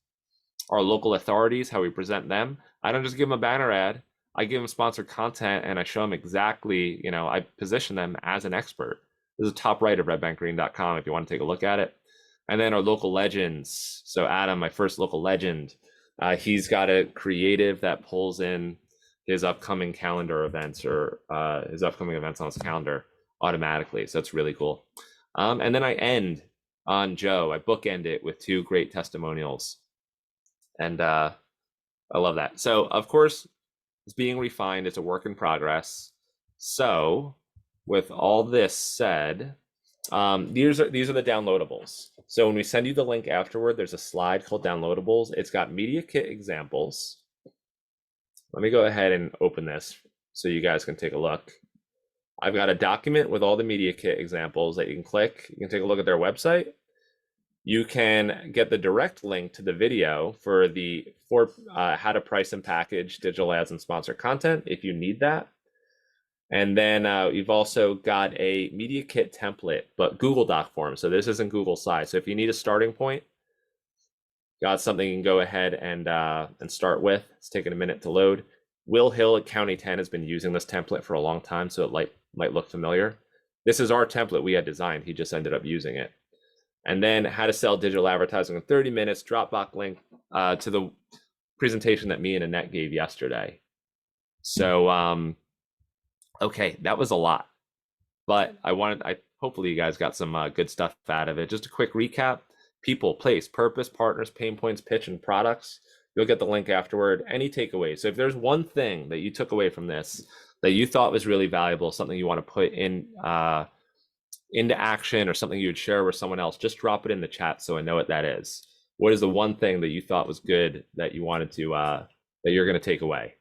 Our local authorities, how we present them. I don't just give them a banner ad. I give them sponsored content and I show them exactly, I position them as an expert. This is the top right of redbankgreen.com if you want to take a look at it. And then our local legends. So Adam, my first local legend, he's got a creative that pulls in his upcoming calendar events or his upcoming events on his calendar automatically. So that's really cool. And then I end on Joe. I bookend it with 2 great testimonials. And I love that. So, of course, it's being refined. It's a work in progress. So, with all this said, these are the downloadables. So when we send you the link afterward, there's a slide called downloadables. It's got Media Kit examples. Let me go ahead and open this so you guys can take a look. I've got a document with all the Media Kit examples that you can click. You can take a look at their website. You can get the direct link to the video for how to price and package digital ads and sponsored content if you need that. And then you've also got a Media Kit template, but Google Doc form. So this isn't Google Slides. So if you need a starting point, got something you can go ahead and start with. It's taking a minute to load. Will Hill at County 10 has been using this template for a long time, so it might look familiar. This is our template we had designed. He just ended up using it. And then how to sell digital advertising in 30 minutes, Dropbox link to the presentation that me and Annette gave yesterday. So, okay, that was a lot, but hopefully you guys got some good stuff out of it. Just a quick recap: people, place, purpose, partners, pain points, pitch, and products. You'll get the link afterward. Any takeaways? So if there's one thing that you took away from this that you thought was really valuable, something you want to put in into action, or something you would share with someone else, just drop it in the chat so I know what that is. What is the one thing that you thought was good that you wanted to that you're going to take away?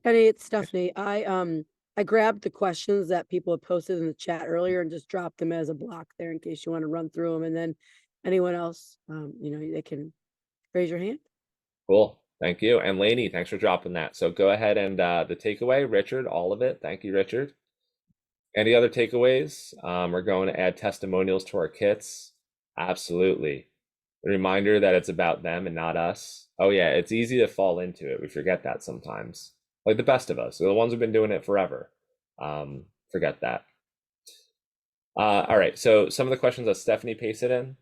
Penny, it's Stephanie. I grabbed the questions that people had posted in the chat earlier and just dropped them as a block there in case you want to run through them. And then anyone else, they can raise your hand. Cool. Thank you. And Lainey, thanks for dropping that. So go ahead and the takeaway, Richard, all of it. Thank you, Richard. Any other takeaways? We're going to add testimonials to our kits. Absolutely. A reminder that it's about them and not us. Oh yeah, it's easy to fall into it. We forget that sometimes. Like the best of us, the ones who've been doing it forever. Forget that. All right, so some of the questions that Stephanie pasted in.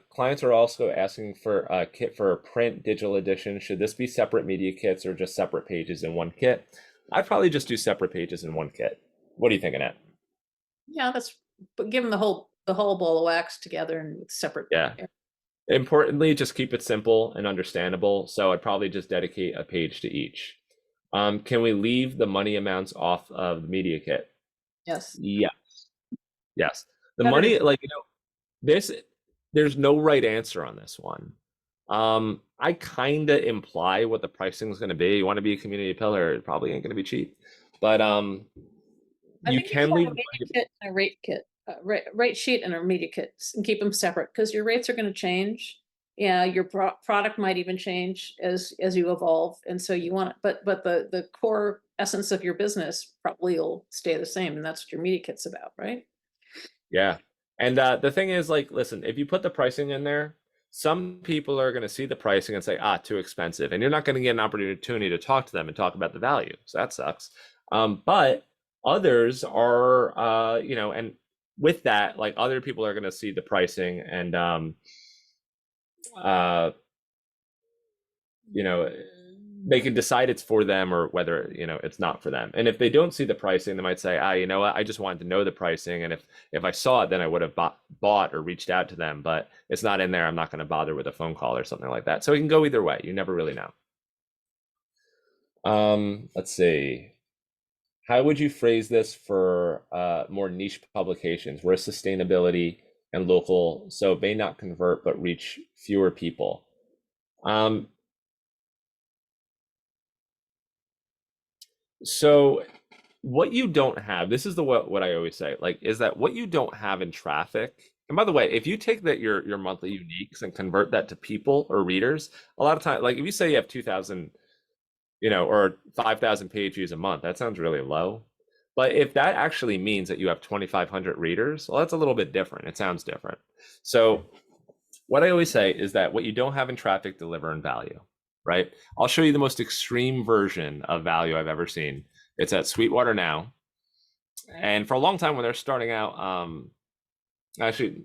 Clients are also asking for a kit for a print digital edition. Should this be separate media kits or just separate pages in one kit? I'd probably just do separate pages in one kit. What do you think, Annette? Yeah, but give them the whole ball of wax together and separate. Yeah. Importantly, just keep it simple and understandable. So I'd probably just dedicate a page to each. Can we leave the money amounts off of the media kit? Yes. Yes. The money, there's no right answer on this one. I kind of imply what the pricing is going to be. You want to be a community pillar, it probably ain't going to be cheap. But you can leave a media kit and a rate kit, rate sheet and a media kit, and keep them separate because your rates are going to change. Yeah, your product might even change as you evolve, and so you want it. But the core essence of your business probably will stay the same, and that's what your media kit's about, right? Yeah. And the thing is, like, listen, if you put the pricing in there, some people are going to see the pricing and say, too expensive. And you're not going to get an opportunity to talk to them and talk about the value. So that sucks. But others are, and with that, like, other people are going to see the pricing and, they can decide it's for them or whether, it's not for them. And if they don't see the pricing, they might say, you know what, I just wanted to know the pricing. And if I saw it, then I would have bought or reached out to them, but it's not in there. I'm not going to bother with a phone call or something like that. So it can go either way. You never really know. Let's see. How would you phrase this for more niche publications where sustainability and local, so it may not convert, but reach fewer people? So what you don't have, this is what I always say, like, is that what you don't have in traffic. And by the way, if you take that your monthly uniques and convert that to people or readers, a lot of time, like if you say you have 2,000, or 5,000 page views a month, that sounds really low. But if that actually means that you have 2,500 readers, well, that's a little bit different. It sounds different. So what I always say is that what you don't have in traffic, deliver in value, right? I'll show you the most extreme version of value I've ever seen. It's at Sweetwater now. And for a long time when they're starting out, actually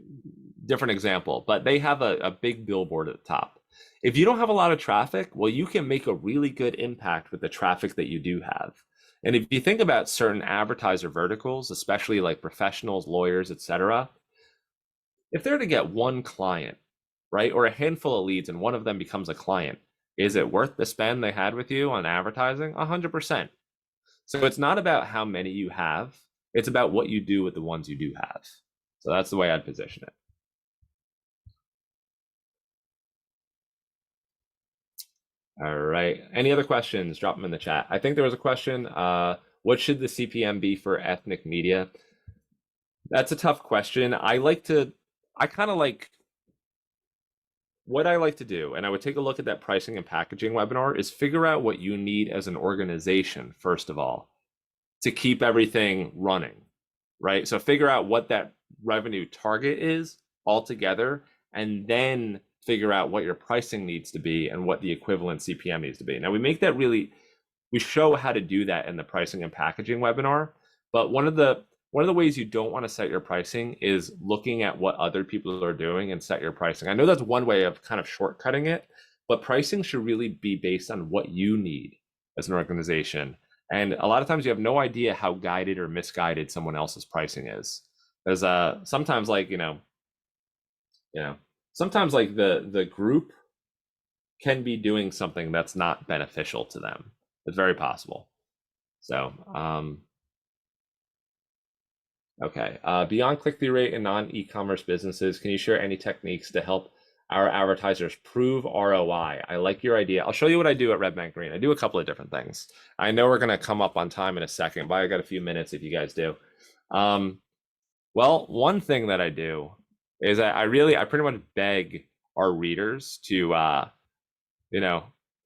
different example, but they have a big billboard at the top. If you don't have a lot of traffic, well, you can make a really good impact with the traffic that you do have. And if you think about certain advertiser verticals, especially like professionals, lawyers, etc., if they're to get one client, right, or a handful of leads and one of them becomes a client, is it worth the spend they had with you on advertising? 100%. So it's not about how many you have, it's about what you do with the ones you do have. So that's the way I'd position it. All right. Any other questions? Drop them in the chat. I think there was a question. What should the CPM be for ethnic media? That's a tough question. What I like to do, and I would take a look at that pricing and packaging webinar, is figure out what you need as an organization, first of all, to keep everything running, right? So figure out what that revenue target is altogether, and then figure out what your pricing needs to be and what the equivalent CPM needs to be. Now we show how to do that in the pricing and packaging webinar, but one of the ways you don't want to set your pricing is looking at what other people are doing and set your pricing. I know that's one way of kind of shortcutting it, but pricing should really be based on what you need as an organization. And a lot of times you have no idea how guided or misguided someone else's pricing is. There's sometimes sometimes like the group can be doing something that's not beneficial to them. It's very possible. So, okay. Beyond click-through rate and non-e-commerce businesses, can you share any techniques to help our advertisers prove ROI? I like your idea. I'll show you what I do at Red Bank Green. I do a couple of different things. I know we're going to come up on time in a second, but I got a few minutes if you guys do. Well, one thing that I do is I pretty much beg our readers to,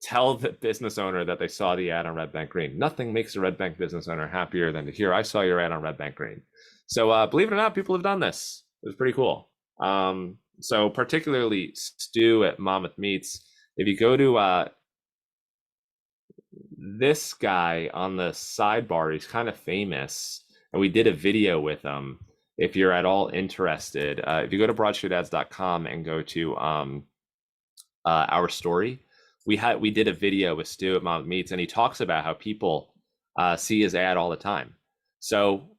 tell the business owner that they saw the ad on Red Bank Green. Nothing makes a Red Bank business owner happier than to hear, I saw your ad on Red Bank Green. So believe it or not, people have done this. It was pretty cool. So particularly Stu at Monmouth Meats, if you go to this guy on the sidebar, he's kind of famous, and we did a video with him. If you're at all interested, if you go to broadstreetads.com and go to our story, we did a video with Stu at Monmouth Meats, and he talks about how people see his ad all the time. So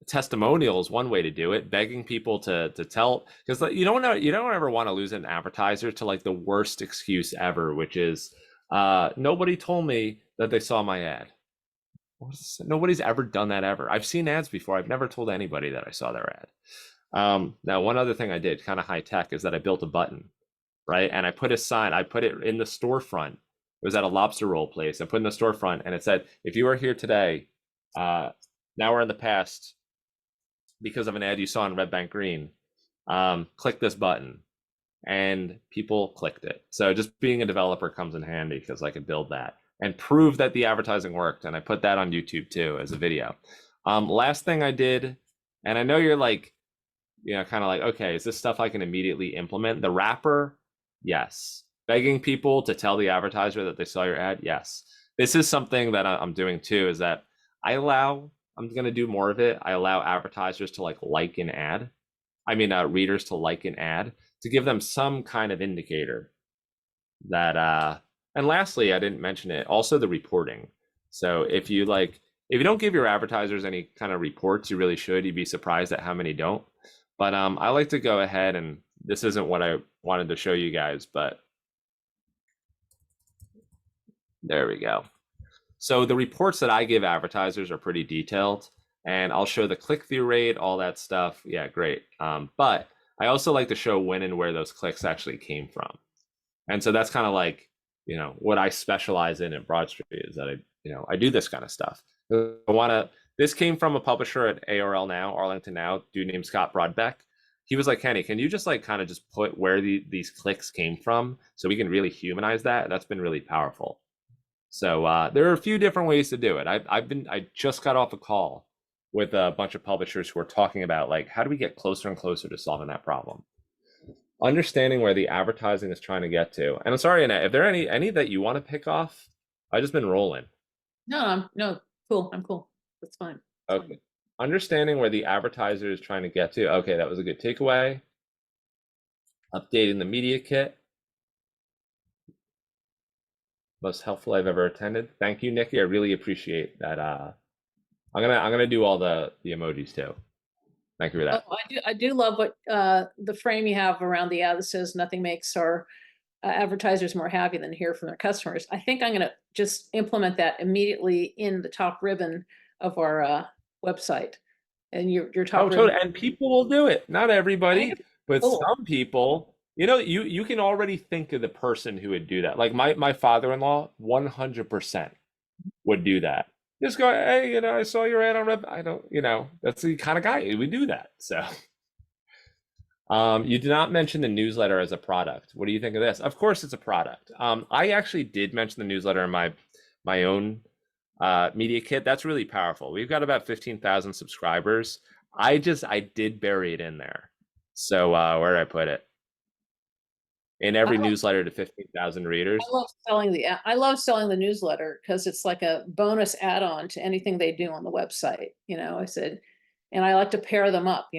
testimonial is one way to do it, begging people to tell, because you don't ever want to lose an advertiser to like the worst excuse ever, which is nobody told me that they saw my ad. Nobody's ever done that ever. I've seen ads before. I've never told anybody that I saw their ad. Now, one other thing I did, kind of high tech, is that I built a button, right? And I put a sign, I put it in the storefront. It was at a lobster roll place. I put in the storefront and it said, if you are here today, now or in the past, because of an ad you saw in Red Bank Green, click this button. And people clicked it. So just being a developer comes in handy because I could build that. and prove that the advertising worked. And I put that on YouTube too as a video. Last thing I did, and I know you're like, kind of like, okay, is this stuff I can immediately implement? The wrapper, yes. Begging people to tell the advertiser that they saw your ad, yes. This is something that I'm doing too, is that I'm going to do more of it. I allow advertisers to like an ad. Readers to like an ad to give them some kind of indicator that, and lastly, I didn't mention it, also the reporting. So if you don't give your advertisers any kind of reports, you really should. You'd be surprised at how many don't. But I like to go ahead, and this isn't what I wanted to show you guys, but there we go. So the reports that I give advertisers are pretty detailed, and I'll show the click-through rate, all that stuff. Yeah, great. But I also like to show when and where those clicks actually came from. And so that's kind of like, what I specialize in at Broadstreet is that I do this kind of stuff. This came from a publisher at ARL Now, Arlington Now, dude named Scott Broadbeck. He was like, Kenny, can you just kind of just put where these clicks came from so we can really humanize that? That's been really powerful. So there are a few different ways to do it. I just got off a call with a bunch of publishers who are talking about how do we get closer and closer to solving that problem? Understanding where the advertising is trying to get to. And I'm sorry, Annette, if there are any that you want to pick off, I've just been rolling. No, cool. I'm cool. That's fine. Okay. Fine. Understanding where the advertiser is trying to get to. Okay, that was a good takeaway. Updating the media kit. Most helpful I've ever attended. Thank you, Nikki. I really appreciate that. I'm gonna do all the emojis too. Thank you for that. Oh, I do love what the frame you have around the ad that says nothing makes our advertisers more happy than hear from their customers. I think I'm going to just implement that immediately in the top ribbon of our website. And your top ribbon. Totally. And people will do it. Not everybody, but some people. You can already think of the person who would do that. Like my father-in-law, 100% would do that. Just go, hey, I saw your ad on Rev. I don't, that's the kind of guy who would do that. So, you did not mention the newsletter as a product. What do you think of this? Of course, it's a product. I actually did mention the newsletter in my own media kit. That's really powerful. We've got about 15,000 subscribers. I did bury it in there. So where did I put it? In every newsletter to 15,000 readers. I love selling the newsletter because it's like a bonus add-on to anything they do on the website. I said, and I like to pair them up.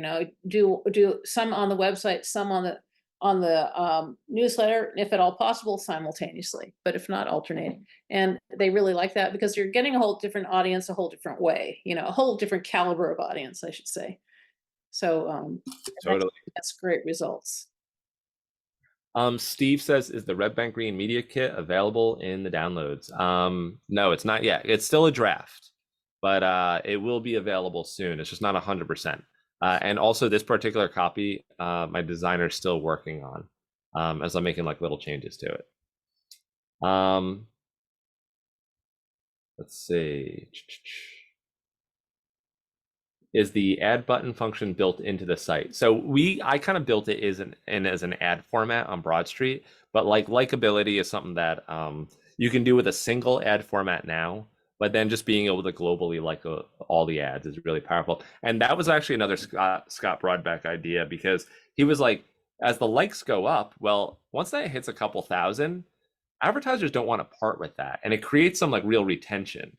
Do some on the website, some on the newsletter, if at all possible, simultaneously. But if not, alternating. And they really like that because you're getting a whole different audience, a whole different way. A whole different caliber of audience, I should say. So totally, that's great results. Steve says, is the Red Bank Green Media Kit available in the downloads? No, it's not yet. It's still a draft, but it will be available soon. It's just not 100%. And also this particular copy, my designer is still working on as I'm making little changes to it. Let's see. Is the add button function built into the site? So I kind of built it as an ad format on Broadstreet, but likability is something that you can do with a single ad format now, but then just being able to globally all the ads is really powerful. And that was actually another Scott Broadbeck idea, because he was like, as the likes go up, well, once that hits a couple thousand, advertisers don't want to part with that. And it creates some real retention.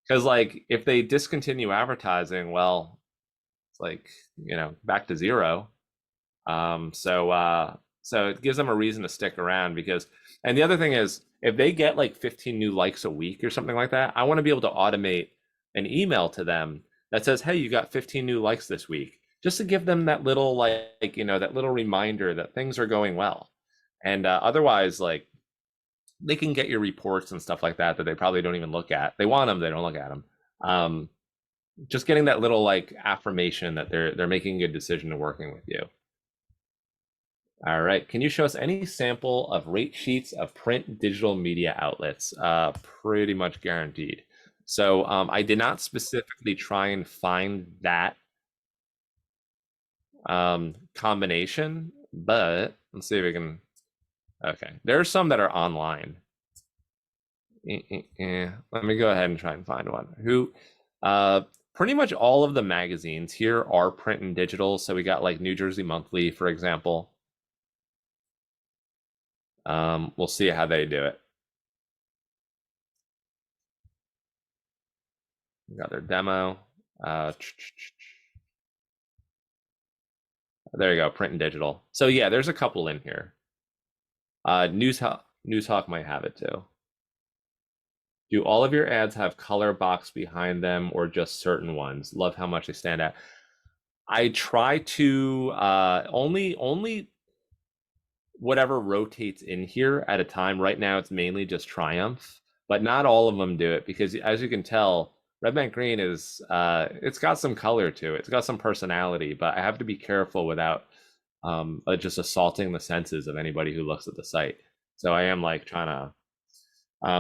Because if they discontinue advertising, well, it's back to zero. So it gives them a reason to stick around, because, and the other thing is, if they get 15 new likes a week or something like that, I want to be able to automate an email to them that says, hey, you got 15 new likes this week, just to give them that little that little reminder that things are going well. And otherwise, they can get your reports and stuff like that they probably don't even look at. They want them, they don't look at them. Just getting that little affirmation that they're making a good decision to working with you. All right, can you show us any sample of rate sheets of print digital media outlets? Pretty much guaranteed. So I did not specifically try and find that combination, but let's see if we can. Okay, there are some that are online. Let me go ahead and try and find one. Pretty much all of the magazines here are print and digital. So we got like New Jersey Monthly, for example. We'll see how they do it. We got their demo. There you go, print and digital. So yeah, there's a couple in here. Newshawk might have it too. Do all of your ads have color box behind them or just certain ones? Love how much they stand out. I try to only whatever rotates in here at a time. Right now it's mainly just Triumph, but not all of them do it because as you can tell, Red Bank Green is it's got some color to it. It's got some personality, but I have to be careful without just assaulting the senses of anybody who looks at the site. So I am like trying to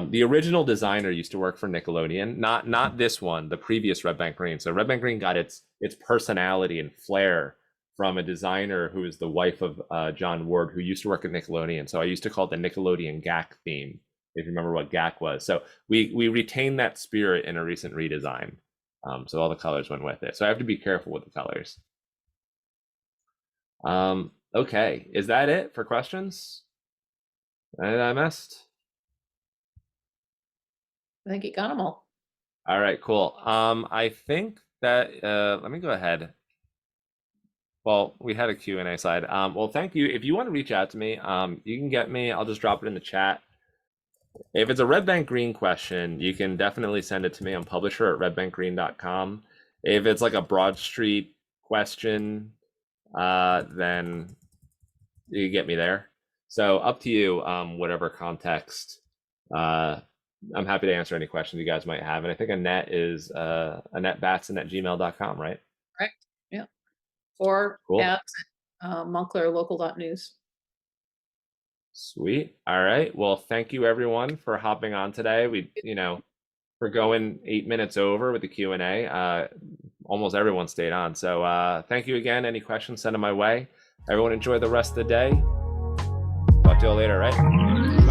the original designer used to work for Nickelodeon, not this one, the previous Red Bank Green. So Red Bank Green got its personality and flair from a designer who is the wife of John Ward, who used to work at Nickelodeon. So I used to call it the Nickelodeon GAC theme, if you remember what GAC was. So we retained that spirit in a recent redesign. So all the colors went with it. So I have to be careful with the colors. Okay, is that it for questions? Anything I missed? I think you got them all. All right, cool. I think that let me go ahead. Well, we had a Q&A slide. Well, thank you. If you want to reach out to me, you can get me. I'll just drop it in the chat. If it's a Red Bank Green question, you can definitely send it to me on publisher@redbankgreen.com. If it's like a Broadstreet question, then you get me there. So up to you, whatever context. I'm happy to answer any questions you guys might have. And I think Annette is Annette Batson at gmail.com, right? Correct. Yeah. Or Cool. at montclairlocal.news. Sweet. All right. Well, thank you everyone for hopping on today. We're going 8 minutes over with the Q&A. Almost everyone stayed on. So thank you again. Any questions, send them my way. Everyone enjoy the rest of the day. Talk to you all later, right?